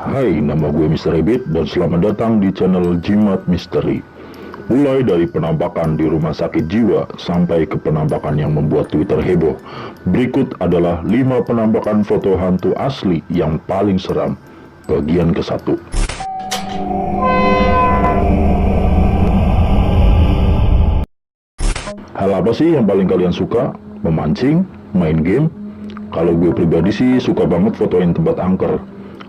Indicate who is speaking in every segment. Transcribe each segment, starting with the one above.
Speaker 1: Hai, nama gue Mr. Rabbit dan selamat datang di channel Jimat Misteri. Mulai dari penampakan di rumah sakit jiwa sampai ke penampakan yang membuat Twitter heboh. Berikut adalah 5 penampakan foto hantu asli yang paling seram. Bagian ke-1. Hal apa sih yang paling kalian suka? Memancing? Main game? Kalau gue pribadi sih suka banget fotoin tempat angker.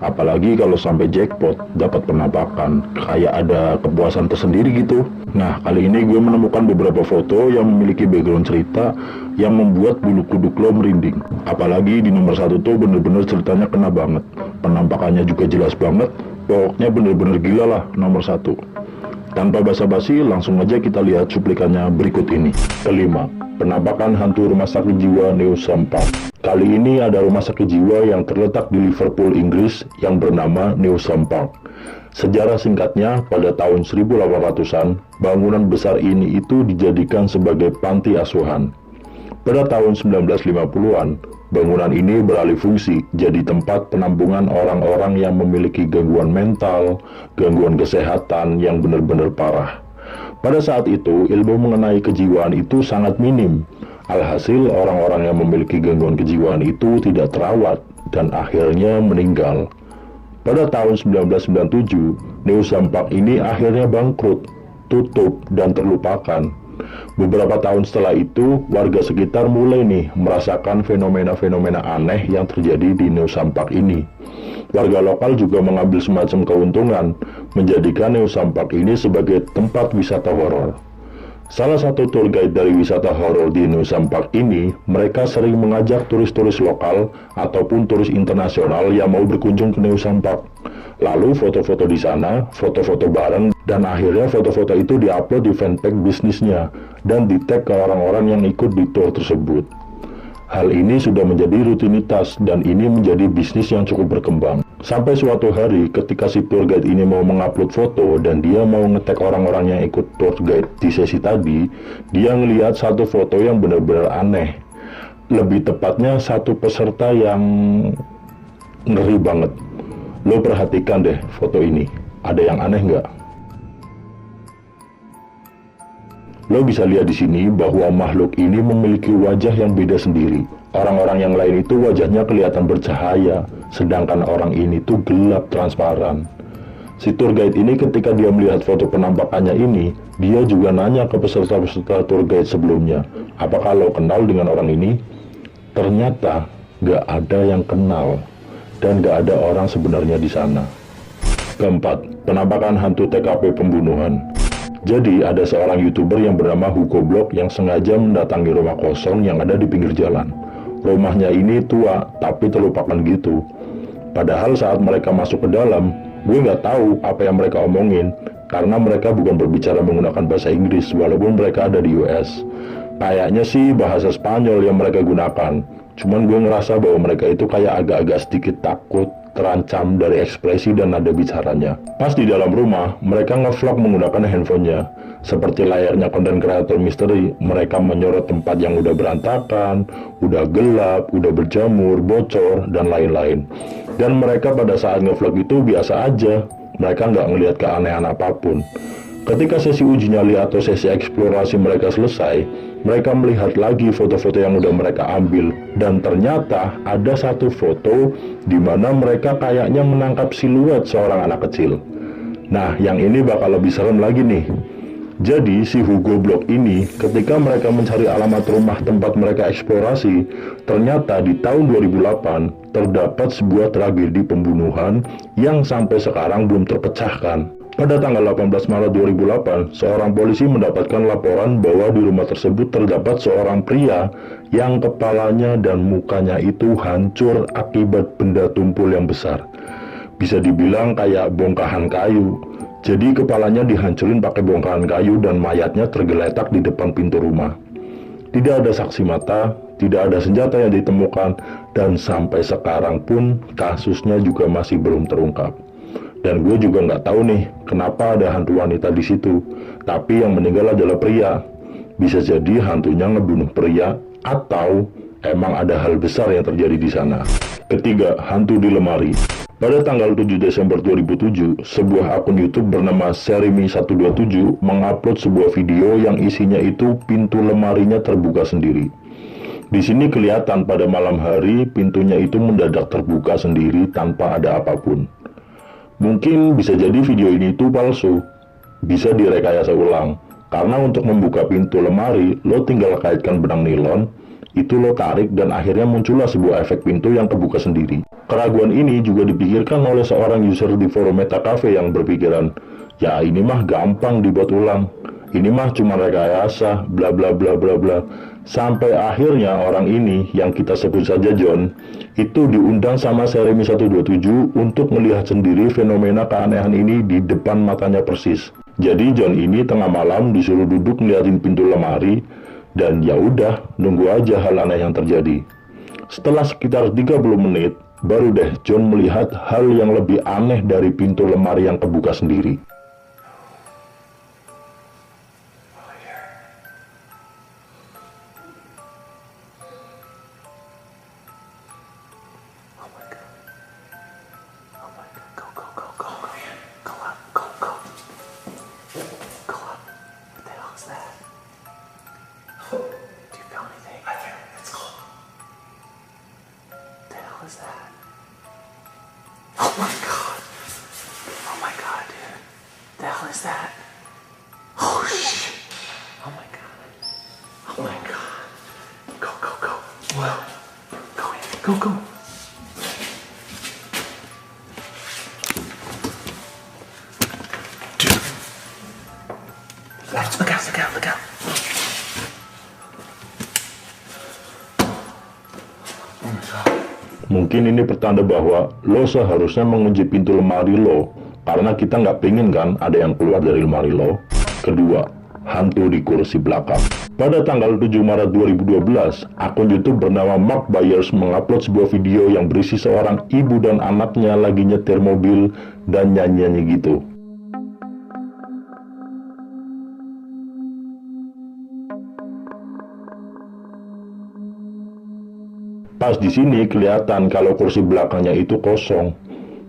Speaker 1: Apalagi kalau sampai jackpot, dapat penampakan, kayak ada kepuasan tersendiri gitu. Nah, kali ini gue menemukan beberapa foto yang memiliki background cerita yang membuat bulu kuduk lo merinding. Apalagi di nomor 1 tuh bener-bener ceritanya kena banget. Penampakannya juga jelas banget, pokoknya bener-bener gila lah nomor 1. Tanpa basa-basi, langsung aja kita lihat cuplikannya berikut ini. Kelima, penampakan hantu rumah sakit jiwa Newsham Park. Kali ini ada rumah sakit jiwa yang terletak di Liverpool, Inggris yang bernama Newsham Park. Sejarah singkatnya, pada tahun 1800-an, bangunan besar ini itu dijadikan sebagai panti asuhan. Pada tahun 1950-an, bangunan ini beralih fungsi jadi tempat penampungan orang-orang yang memiliki gangguan mental, gangguan kesehatan yang benar-benar parah. Pada saat itu, ilmu mengenai kejiwaan itu sangat minim. Alhasil, orang-orang yang memiliki gangguan kejiwaan itu tidak terawat dan akhirnya meninggal. Pada tahun 1997, Newsham Park ini akhirnya bangkrut, tutup, dan terlupakan. Beberapa tahun setelah itu, warga sekitar mulai merasakan fenomena-fenomena aneh yang terjadi di Newsham Park ini. Warga lokal juga mengambil semacam keuntungan, menjadikan Newsham Park ini sebagai tempat wisata horor. Salah satu tour guide dari wisata horor di Newsham Park ini, mereka sering mengajak turis-turis lokal ataupun turis internasional yang mau berkunjung ke Newsham Park. Lalu foto-foto di sana, foto-foto bareng, dan akhirnya foto-foto itu diupload di fanpage bisnisnya dan di-tag ke orang-orang yang ikut di tour tersebut. Hal ini sudah menjadi rutinitas dan ini menjadi bisnis yang cukup berkembang. Sampai suatu hari ketika si tour guide ini mau mengupload foto dan dia mau nge-tag orang-orang yang ikut tour guide di sesi tadi, dia ngelihat satu foto yang benar-benar aneh. Lebih tepatnya satu peserta yang ngeri banget. Lo perhatikan deh foto ini, ada yang aneh nggak? Lo bisa lihat di sini bahwa makhluk ini memiliki wajah yang beda sendiri. Orang-orang yang lain itu wajahnya kelihatan bercahaya, sedangkan orang ini tuh gelap transparan. Si tour guide ini ketika dia melihat foto penampakannya ini, dia juga nanya ke peserta-peserta tour guide sebelumnya, apakah lo kenal dengan orang ini? Ternyata gak ada yang kenal, dan gak ada orang sebenarnya di sana. Keempat, penampakan hantu TKP pembunuhan. Jadi ada seorang YouTuber yang bernama Hugo Blog yang sengaja mendatangi rumah kosong yang ada di pinggir jalan. Rumahnya ini tua, tapi terlupakan gitu. Padahal saat mereka masuk ke dalam, gue nggak tahu apa yang mereka omongin, karena mereka bukan berbicara menggunakan bahasa Inggris, walaupun mereka ada di US. Kayaknya sih bahasa Spanyol yang mereka gunakan. Cuman gue ngerasa bahwa mereka itu kayak agak-agak sedikit takut, terancam dari ekspresi dan nada bicaranya. Pas di dalam rumah, mereka nge-vlog menggunakan handphonenya. Seperti layarnya konten kreator misteri, mereka menyorot tempat yang udah berantakan, udah gelap, udah berjamur, bocor, dan lain-lain. Dan mereka pada saat nge-vlog itu biasa aja, mereka nggak ngelihat keanehan apapun. Ketika sesi uji nyali atau sesi eksplorasi mereka selesai, mereka melihat lagi foto-foto yang udah mereka ambil, dan ternyata ada satu foto di mana mereka kayaknya menangkap siluet seorang anak kecil. Nah, yang ini bakal lebih serem lagi nih. Jadi, si Hugo Blog ini ketika mereka mencari alamat rumah tempat mereka eksplorasi, ternyata di tahun 2008 terdapat sebuah tragedi pembunuhan yang sampai sekarang belum terpecahkan. Pada tanggal 18 Maret 2008, seorang polisi mendapatkan laporan bahwa di rumah tersebut terdapat seorang pria yang kepalanya dan mukanya itu hancur akibat benda tumpul yang besar. Bisa dibilang kayak bongkahan kayu. Jadi kepalanya dihancurin pakai bongkahan kayu dan mayatnya tergeletak di depan pintu rumah. Tidak ada saksi mata, tidak ada senjata yang ditemukan, dan sampai sekarang pun kasusnya juga masih belum terungkap. Dan gue juga nggak tahu nih, kenapa ada hantu wanita di situ. Tapi yang meninggal adalah pria. Bisa jadi hantunya ngebunuh pria, atau emang ada hal besar yang terjadi di sana. Ketiga, hantu di lemari. Pada tanggal 7 Desember 2007, sebuah akun YouTube bernama Serimi127 mengupload sebuah video yang isinya itu pintu lemarinya terbuka sendiri. Di sini kelihatan pada malam hari pintunya itu mendadak terbuka sendiri tanpa ada apapun. Mungkin bisa jadi video ini itu palsu, bisa direkayasa ulang. Karena untuk membuka pintu lemari, lo tinggal kaitkan benang nilon, itu lo tarik dan akhirnya muncullah sebuah efek pintu yang kebuka sendiri. Keraguan ini juga dipikirkan oleh seorang user di forum Meta Cafe yang berpikiran, ya ini mah gampang dibuat ulang, ini mah cuma rekayasa, bla bla bla bla bla. Sampai akhirnya orang ini, yang kita sebut saja John, itu diundang sama Serimi127 untuk melihat sendiri fenomena keanehan ini di depan matanya persis. Jadi John ini tengah malam disuruh duduk ngeliatin pintu lemari, dan ya udah nunggu aja hal aneh yang terjadi. Setelah sekitar 30 menit, baru deh John melihat hal yang lebih aneh dari pintu lemari yang kebuka sendiri.
Speaker 2: Was that? Oh my god! Oh my god, dude! The hell is that? Oh shit! Oh my god! Oh my god! Go, go, go! Whoa! Go in! Go, go! Dude! Look out! Look out! Look out! Oh my god!
Speaker 1: Mungkin ini pertanda bahwa lo seharusnya mengunci pintu lemari lo, karena kita nggak pengen kan ada yang keluar dari lemari lo. Kedua, hantu di kursi belakang. Pada tanggal 7 Maret 2012, akun YouTube bernama Mark Byers mengupload sebuah video yang berisi seorang ibu dan anaknya lagi nyetir mobil dan nyanyi-nyanyi gitu. Pas di sini kelihatan kalau kursi belakangnya itu kosong.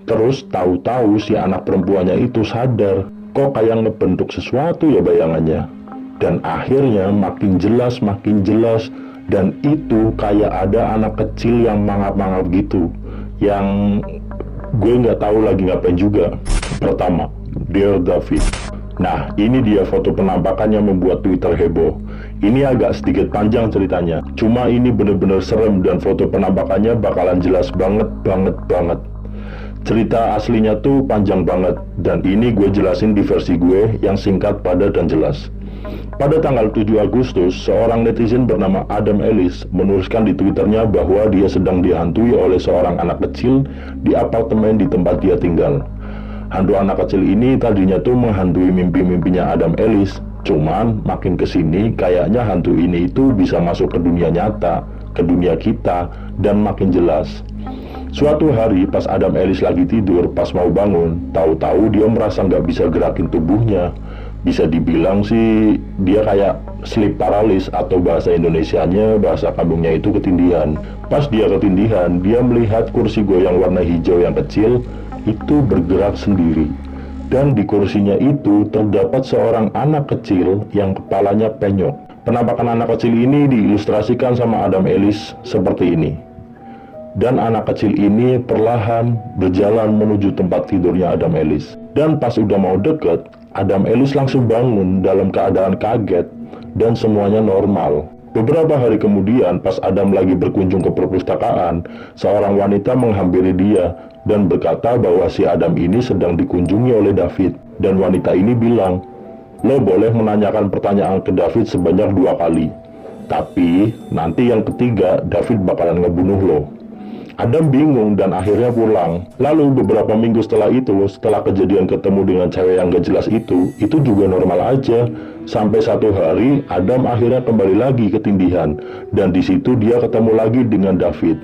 Speaker 1: Terus tahu-tahu si anak perempuannya itu sadar, kok kayak ngebentuk sesuatu ya bayangannya. Dan akhirnya makin jelas, dan itu kayak ada anak kecil yang mangap-mangap gitu. Yang gue nggak tahu lagi ngapain juga. Pertama, Dear David. Nah, ini dia foto penampakannya membuat Twitter heboh. Ini agak sedikit panjang ceritanya, cuma ini bener-bener serem dan foto penampakannya bakalan jelas banget. Cerita aslinya tuh panjang banget, dan ini gue jelasin di versi gue yang singkat, padat, dan jelas. Pada tanggal 7 Agustus, seorang netizen bernama Adam Ellis menuliskan di Twitternya bahwa dia sedang dihantui oleh seorang anak kecil di apartemen di tempat dia tinggal. Hantu anak kecil ini tadinya tuh menghantui mimpi-mimpinya Adam Ellis. Cuman makin kesini kayaknya hantu ini itu bisa masuk ke dunia nyata, ke dunia kita, dan makin jelas. Suatu hari pas Adam Ellis lagi tidur, pas mau bangun, tahu-tahu dia merasa nggak bisa gerakin tubuhnya. Bisa dibilang sih dia kayak sleep paralysis, atau bahasa Indonesianya, bahasa kampungnya itu ketindihan. Pas dia ketindihan, dia melihat kursi goyang warna hijau yang kecil itu bergerak sendiri. Dan di kursinya itu terdapat seorang anak kecil yang kepalanya penyok. Penampakan anak kecil ini diilustrasikan sama Adam Ellis seperti ini. Dan anak kecil ini perlahan berjalan menuju tempat tidurnya Adam Ellis. Dan pas udah mau deket, Adam Ellis langsung bangun dalam keadaan kaget dan semuanya normal. Beberapa hari kemudian, pas Adam lagi berkunjung ke perpustakaan, seorang wanita menghampiri dia dan berkata bahwa si Adam ini sedang dikunjungi oleh David. Dan wanita ini bilang, lo boleh menanyakan pertanyaan ke David sebanyak 2 kali. Tapi nanti yang ketiga, David bakalan ngebunuh lo. Adam bingung dan akhirnya pulang. Lalu beberapa minggu setelah itu, setelah kejadian ketemu dengan cewek yang gak jelas itu juga normal aja. Sampai satu hari, Adam akhirnya kembali lagi ketindihan. Dan di situ dia ketemu lagi dengan David.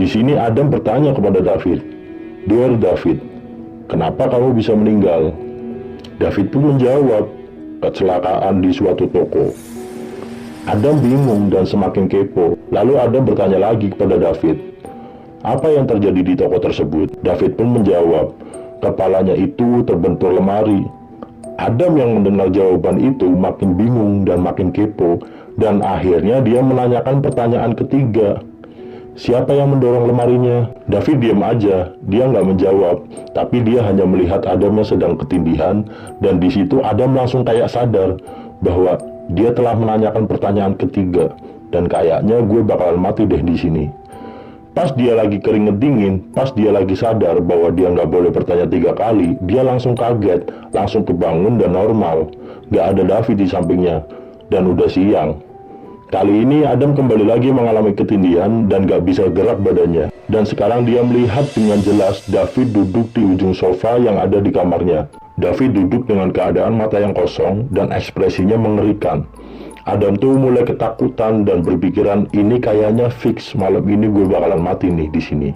Speaker 1: Di sini Adam bertanya kepada David, Dear David, kenapa kamu bisa meninggal? David pun menjawab, kecelakaan di suatu toko. Adam bingung dan semakin kepo. Lalu Adam bertanya lagi kepada David, "Apa yang terjadi di toko tersebut?" David pun menjawab, "Kepalanya itu terbentur lemari." Adam yang mendengar jawaban itu makin bingung dan makin kepo, dan akhirnya dia menanyakan pertanyaan ketiga, "Siapa yang mendorong lemarinya?" David diam aja, dia nggak menjawab, tapi dia hanya melihat Adam yang sedang ketindihan, dan di situ Adam langsung kayak sadar bahwa dia telah menanyakan pertanyaan ketiga, dan kayaknya gue bakalan mati deh di sini. Pas dia lagi keringet dingin, pas dia lagi sadar bahwa dia nggak boleh bertanya 3 kali, dia langsung kaget, langsung kebangun dan normal. Nggak ada David di sampingnya, dan udah siang. Kali ini Adam kembali lagi mengalami ketindihan dan gak bisa gerak badannya. Dan sekarang dia melihat dengan jelas David duduk di ujung sofa yang ada di kamarnya. David duduk dengan keadaan mata yang kosong dan ekspresinya mengerikan. Adam tuh mulai ketakutan dan berpikiran, ini kayaknya fix malam ini gue bakalan mati nih di sini.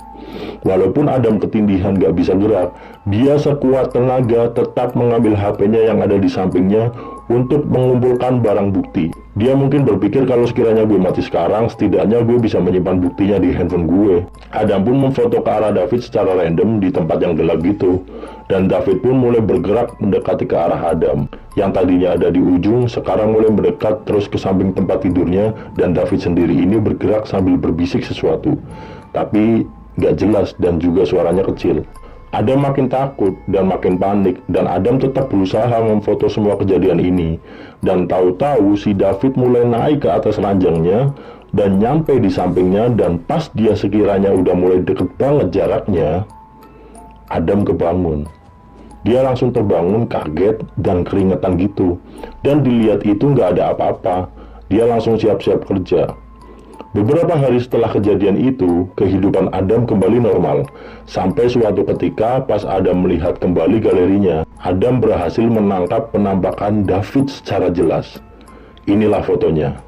Speaker 1: Walaupun Adam ketindihan gak bisa gerak, dia sekuat tenaga tetap mengambil HP-nya yang ada di sampingnya untuk mengumpulkan barang bukti. Dia mungkin berpikir kalau sekiranya gue mati sekarang, setidaknya gue bisa menyimpan buktinya di handphone gue. Adam pun memfoto ke arah David secara random di tempat yang gelap gitu. Dan David pun mulai bergerak mendekati ke arah Adam. Yang tadinya ada di ujung, sekarang mulai mendekat terus ke samping tempat tidurnya, dan David sendiri ini bergerak sambil berbisik sesuatu. Tapi gak jelas dan juga suaranya kecil. Adam makin takut dan makin panik, dan Adam tetap berusaha memfoto semua kejadian ini. Dan tahu-tahu si David mulai naik ke atas ranjangnya dan nyampe di sampingnya, dan pas dia sekiranya udah mulai deket banget jaraknya, Adam kebangun. Dia langsung terbangun kaget dan keringetan gitu. Dan dilihat itu nggak ada apa-apa. Dia langsung siap-siap kerja. Beberapa hari setelah kejadian itu, kehidupan Adam kembali normal. Sampai suatu ketika pas Adam melihat kembali galerinya, Adam berhasil menangkap penampakan David secara jelas. Inilah fotonya.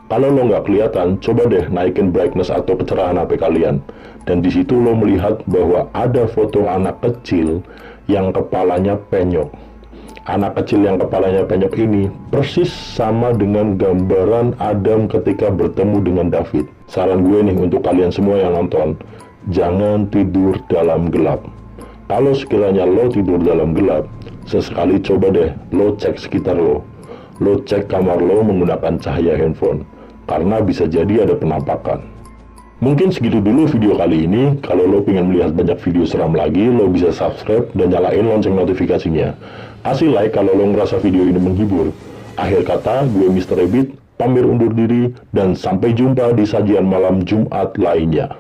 Speaker 1: Kalau lo nggak kelihatan, coba deh naikin brightness atau kecerahan HP kalian. Dan di situ lo melihat bahwa ada foto anak kecil yang kepalanya penyok. Anak kecil yang kepalanya penyok ini persis sama dengan gambaran Adam ketika bertemu dengan David. Saran gue nih untuk kalian semua yang nonton, jangan tidur dalam gelap. Kalau sekiranya lo tidur dalam gelap, sesekali coba deh lo cek sekitar lo. Lo cek kamar lo menggunakan cahaya handphone, karena bisa jadi ada penampakan. Mungkin segitu dulu video kali ini. Kalau lo pengen melihat banyak video seram lagi, lo bisa subscribe dan nyalain lonceng notifikasinya. Kasih like kalau lo ngerasa video ini menghibur. Akhir kata, gue Mr. Rabbit, pamit undur diri, dan sampai jumpa di sajian malam Jumat lainnya.